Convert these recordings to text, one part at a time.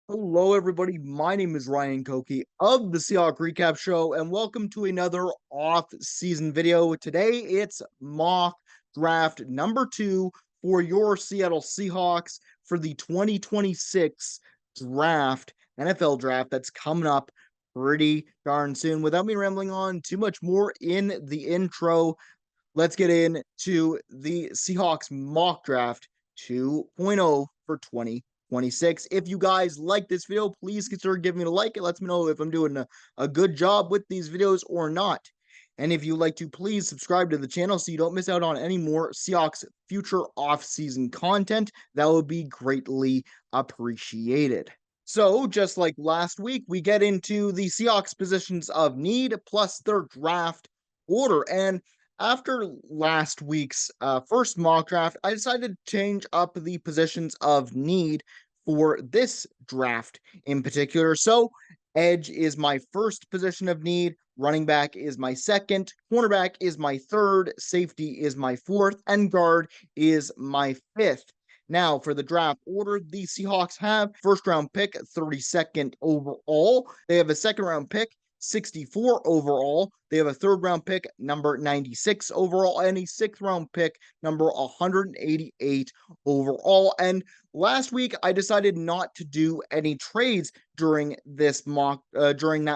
Hello, everybody. My name is Ryan Koki of the Seahawk Recap Show, and welcome to another off-season video. Today, it's mock draft number 2 for your Seattle Seahawks for the 2026 draft, NFL draft that's coming up pretty darn soon. Without me rambling on too much more in the intro, let's get into the Seahawks mock draft 2.0 for 2026. If you guys like this video, please consider giving it a like. It lets me know if I'm doing a good job with these videos or not. And if you'd like to, please subscribe to the channel so you don't miss out on any more Seahawks future off-season content. That would be greatly appreciated. So, just like last week, we get into the Seahawks positions of need plus their draft order. And after last week's first mock draft, I decided to change up the positions of need for this draft in particular. So, edge is my first position of need, running back is my second, cornerback is my third, safety is my fourth, and guard is my fifth. Now, for the draft order, the Seahawks have first round pick, 32nd overall. They have a second round pick, 64 overall. They have a third round pick, number 96 overall, and a sixth round pick, number 188 overall. And last week, I decided not to do any trades during that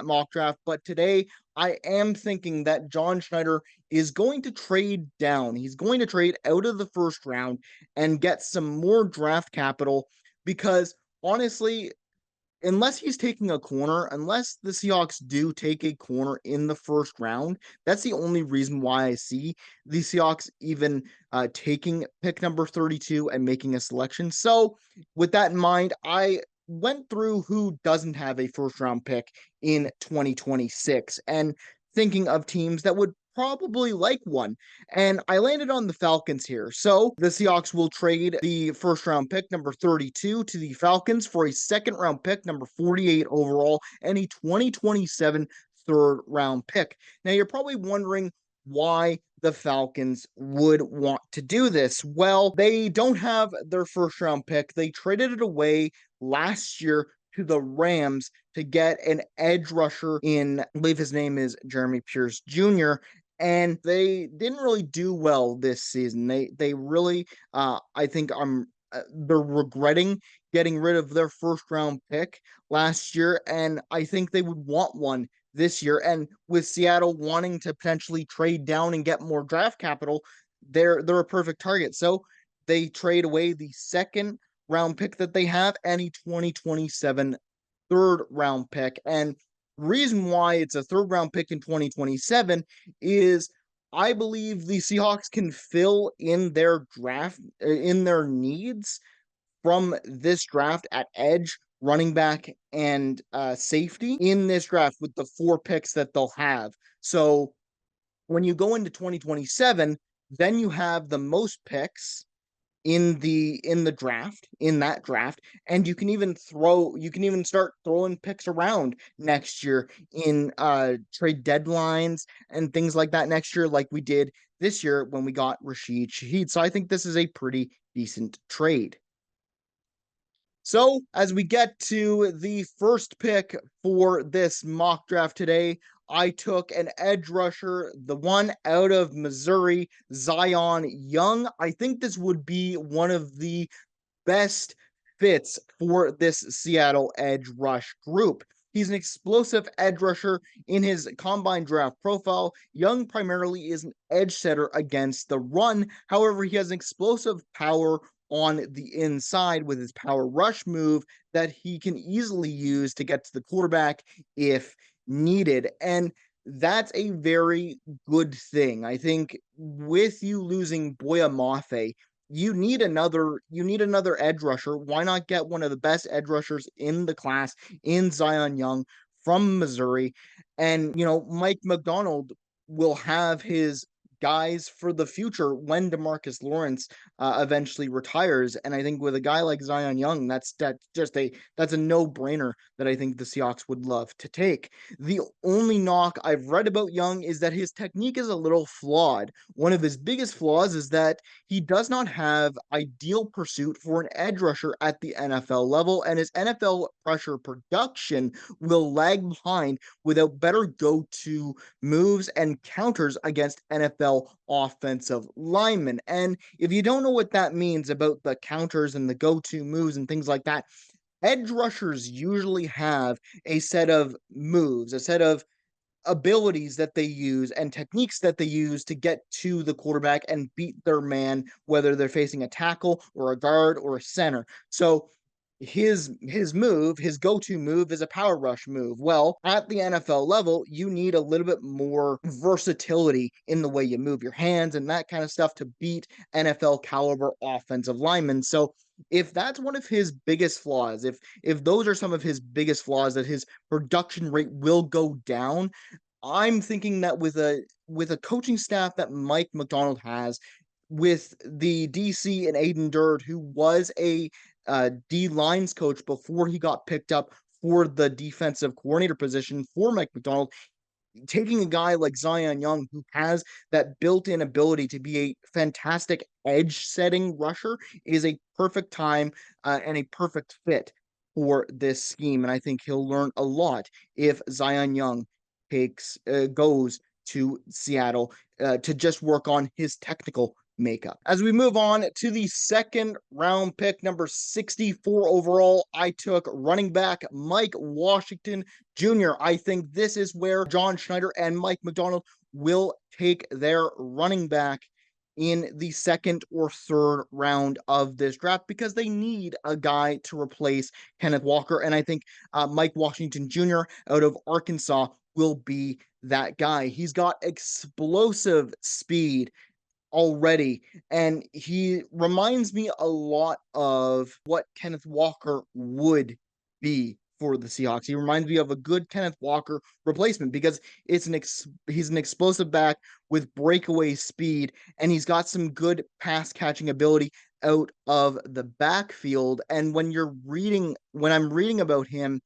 mock draft, but today I am thinking that John Schneider is going to trade down. He's going to trade out of the first round and get some more draft capital because honestly, unless he's taking a corner, unless the Seahawks do take a corner in the first round, that's the only reason why I see the Seahawks even taking pick number 32 and making a selection. So, with that in mind, I went through who doesn't have a first round pick in 2026 and thinking of teams that would probably like one. And I landed on the Falcons here. So the Seahawks will trade the first round pick, number 32, to the Falcons for a second round pick, number 48 overall, and a 2027 third round pick. Now, you're probably wondering why the Falcons would want to do this. Well, they don't have their first round pick. They traded it away last year to the Rams to get an edge rusher in, I believe his name is Jeremy Pierce Jr., and they didn't really do well this season. They really I think they're regretting getting rid of their first round pick last year, and I think they would want one this year. And with Seattle wanting to potentially trade down and get more draft capital, they're a perfect target. So they trade away the second round pick that they have and a 2027 third round pick. And reason why it's a third round pick in 2027 is I believe the Seahawks can fill in their draft in their needs from this draft at edge, running back, and safety in this draft with the 4 picks that they'll have. So when you go into 2027, then you have the most picks in the draft, in that draft, and you can even start throwing picks around next year in trade deadlines and things like that next year, like we did this year when we got Rashid Shaheed. So I think this is a pretty decent trade. So, as we get to the first pick for this mock draft today, I took an edge rusher, the one out of Missouri, Zion Young. I think this would be one of the best fits for this Seattle edge rush group. He's an explosive edge rusher in his combine draft profile. Young primarily is an edge setter against the run. However, he has an explosive power on the inside with his power rush move that he can easily use to get to the quarterback if needed. And that's a very good thing. I think with you losing Boya Mafe, you need another edge rusher. Why not get one of the best edge rushers in the class in Zion Young from Missouri? And Mike McDonald will have his guys for the future when DeMarcus Lawrence eventually retires. And I think with a guy like Zion Young, that's a no-brainer that I think the Seahawks would love to take. The only knock I've read about Young is that his technique is a little flawed. One of his biggest flaws is that he does not have ideal pursuit for an edge rusher at the NFL level, and his NFL pressure production will lag behind without better go-to moves and counters against NFL offensive linemen. And if you don't know what that means about the counters and the go-to moves and things like that, edge rushers usually have a set of moves, a set of abilities that they use and techniques that they use to get to the quarterback and beat their man, whether they're facing a tackle or a guard or a center. So his go-to move is a power rush move. Well, at the NFL level, you need a little bit more versatility in the way you move your hands and that kind of stuff to beat NFL caliber offensive linemen. So if that's one of his biggest flaws, if those are some of his biggest flaws, that his production rate will go down, I'm thinking that with a coaching staff that Mike Macdonald has, with the DC and Aiden Durd, who was a D lines coach before he got picked up for the defensive coordinator position for Mike Macdonald, taking a guy like Zion Young, who has that built-in ability to be a fantastic edge-setting rusher, is a perfect time and a perfect fit for this scheme. And I think he'll learn a lot if Zion Young goes to Seattle to just work on his technical makeup. As we move on to the second round pick, number 64 overall, I took running back Mike Washington Jr. I think this is where John Schneider and Mike Macdonald will take their running back in the second or third round of this draft, because they need a guy to replace Kenneth Walker. And I think Mike Washington Jr. out of Arkansas will be that guy. He's got explosive speed already, and he reminds me a lot of what Kenneth Walker would be for the Seahawks. He reminds me of a good Kenneth Walker replacement, because he's an explosive back with breakaway speed, and he's got some good pass catching ability out of the backfield. And when I'm reading about him,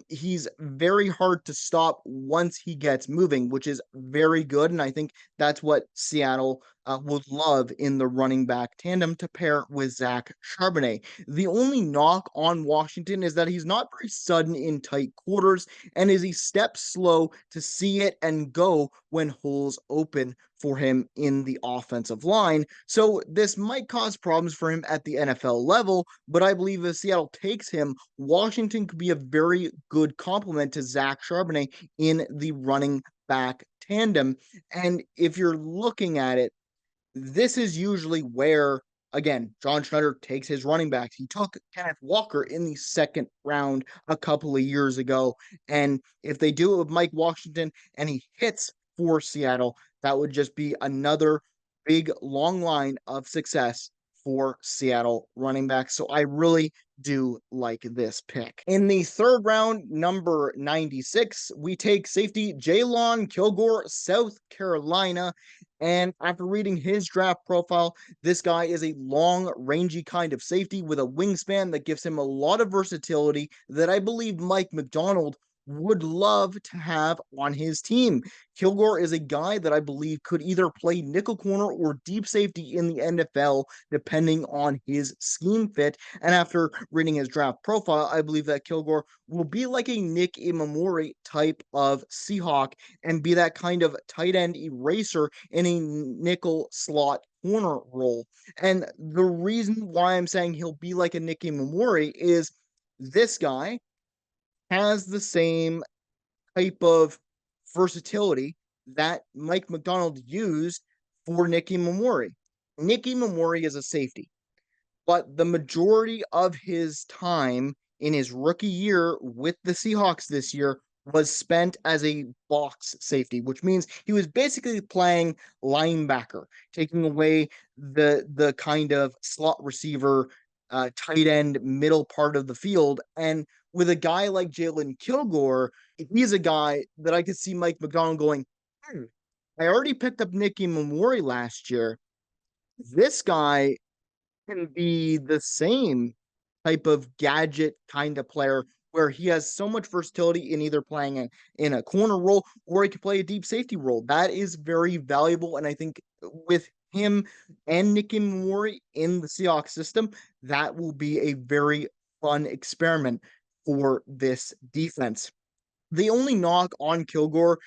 he's very hard to stop once he gets moving, which is very good. And I think that's what Seattle would love in the running back tandem to pair with Zach Charbonnet. The only knock on Washington is that he's not very sudden in tight quarters, and is he steps slow to see it and go when holes open for him in the offensive line. So this might cause problems for him at the NFL level, but I believe if Seattle takes him, Washington could be a very good complement to Zach Charbonnet in the running back tandem. And if you're looking at it, this is usually where, again, John Schneider takes his running backs. He took Kenneth Walker in the second round a couple of years ago. And if they do it with Mike Washington and he hits for Seattle, that would just be another big, long line of success for Seattle running backs. So I really do like this pick. In the third round, number 96, we take safety Jaylon Kilgore, South Carolina. And after reading his draft profile, this guy is a long, rangy kind of safety with a wingspan that gives him a lot of versatility that I believe Mike Macdonald would love to have on his team. Kilgore is a guy that I believe could either play nickel corner or deep safety in the NFL, depending on his scheme fit. And after reading his draft profile, I believe that Kilgore will be like a Nick Imamori type of Seahawk and be that kind of tight end eraser in a nickel slot corner role. And the reason why I'm saying he'll be like a Nick Imamori is this guy has the same type of versatility that Mike Macdonald used for Nicky Mamori. Nicky Mamori is a safety, but the majority of his time in his rookie year with the Seahawks this year was spent as a box safety, which means he was basically playing linebacker, taking away the kind of slot receiver, tight end, middle part of the field. And with a guy like Jalen Kilgore, he's a guy that I could see Mike Macdonald going, I already picked up Nicky Mamori last year. This guy can be the same type of gadget kind of player where he has so much versatility in either playing in a corner role or he can play a deep safety role. That is very valuable. And I think with him and Nicky Mamori in the Seahawks system, that will be a very fun experiment for this defense. The only knock on Kilgore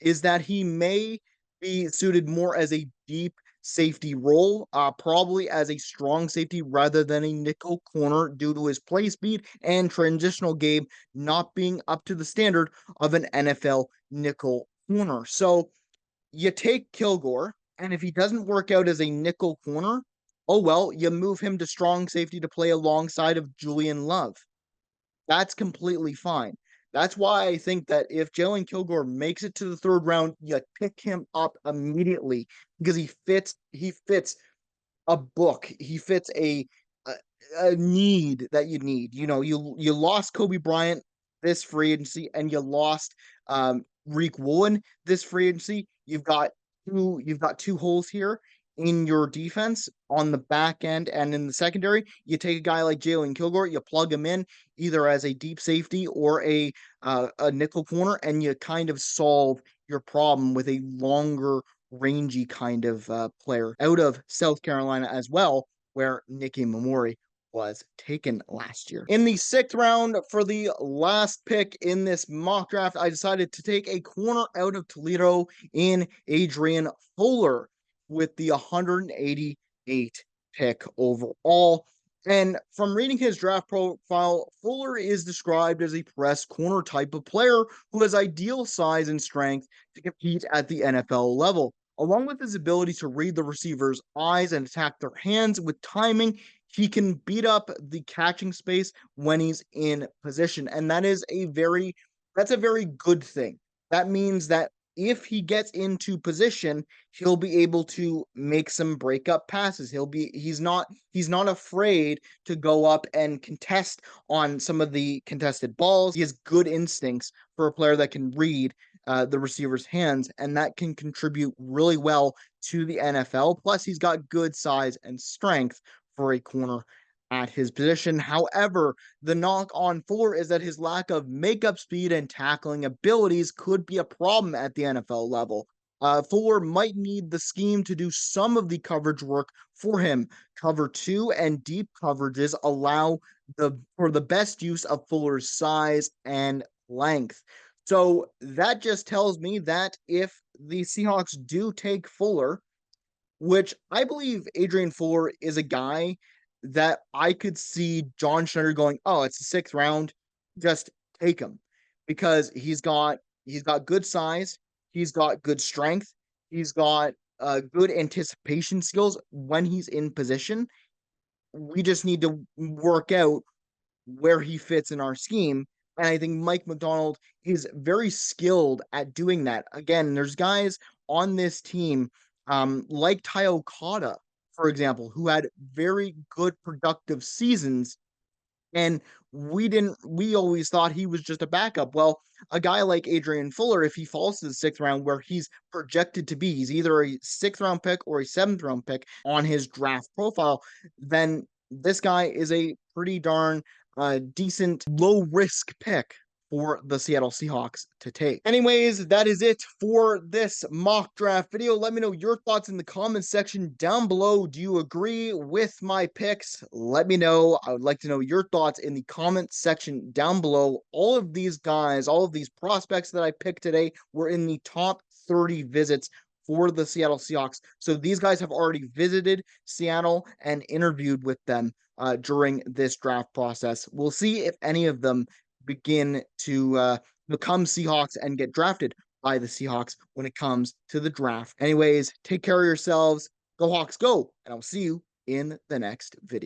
is that he may be suited more as a deep safety role, probably as a strong safety rather than a nickel corner due to his play speed and transitional game not being up to the standard of an NFL nickel corner. So you take Kilgore, and if he doesn't work out as a nickel corner, oh well, you move him to strong safety to play alongside of Julian Love. That's completely fine. That's why I think that if Jalen Kilgore makes it to the third round, you pick him up immediately because he fits a book. He fits a, a need that you need. You know, you lost Kobe Bryant this free agency, and you lost Reek Woolen this free agency. You've got two holes here in your defense on the back end and in the secondary. You take a guy like Jalen Kilgore, you plug him in either as a deep safety or a nickel corner, and you kind of solve your problem with a longer rangy kind of player out of South Carolina as well, where Nicky Mamori was taken last year. In the sixth round, for the last pick in this mock draft, I decided to take a corner out of Toledo in Adrian Fuller with the 188 pick overall. And from reading his draft profile, Fuller is described as a press corner type of player who has ideal size and strength to compete at the NFL level. Along with his ability to read the receiver's eyes and attack their hands with timing, he can beat up the catching space when he's in position. And that's a very good thing. That means that if he gets into position, he'll be able to make some breakup passes. He's not afraid to go up and contest on some of the contested balls. He has good instincts for a player that can read the receiver's hands, and that can contribute really well to the NFL. Plus, he's got good size and strength for a corner at his position. However, the knock on Fuller is that his lack of makeup speed and tackling abilities could be a problem at the NFL level. Fuller might need the scheme to do some of the coverage work for him. Cover two and deep coverages allow for the best use of Fuller's size and length. So that just tells me that if the Seahawks do take Fuller, which I believe Adrian Fuller is a guy that I could see John Schneider going, "Oh, it's the sixth round, just take him," because he's got good size, he's got good strength, he's got good anticipation skills when he's in position. We just need to work out where he fits in our scheme. And I think Mike McDonald is very skilled at doing that. Again, there's guys on this team, like Ty Okada, for example, who had very good productive seasons. And we always thought he was just a backup. Well, a guy like Adrian Fuller, if he falls to the sixth round where he's projected to be, he's either a sixth round pick or a seventh round pick on his draft profile, then this guy is a pretty darn decent low risk pick for the Seattle Seahawks to take. Anyways, that is it for this mock draft video. Let me know your thoughts in the comments section down below. Do you agree with my picks? Let me know. I would like to know your thoughts in the comments section down below. All of these guys, all of these prospects that I picked today were in the top 30 visits for the Seattle Seahawks. So these guys have already visited Seattle and interviewed with them during this draft process. We'll see if any of them begin to become Seahawks and get drafted by the Seahawks when it comes to the draft. Anyways, take care of yourselves. Go Hawks, go! And I'll see you in the next video.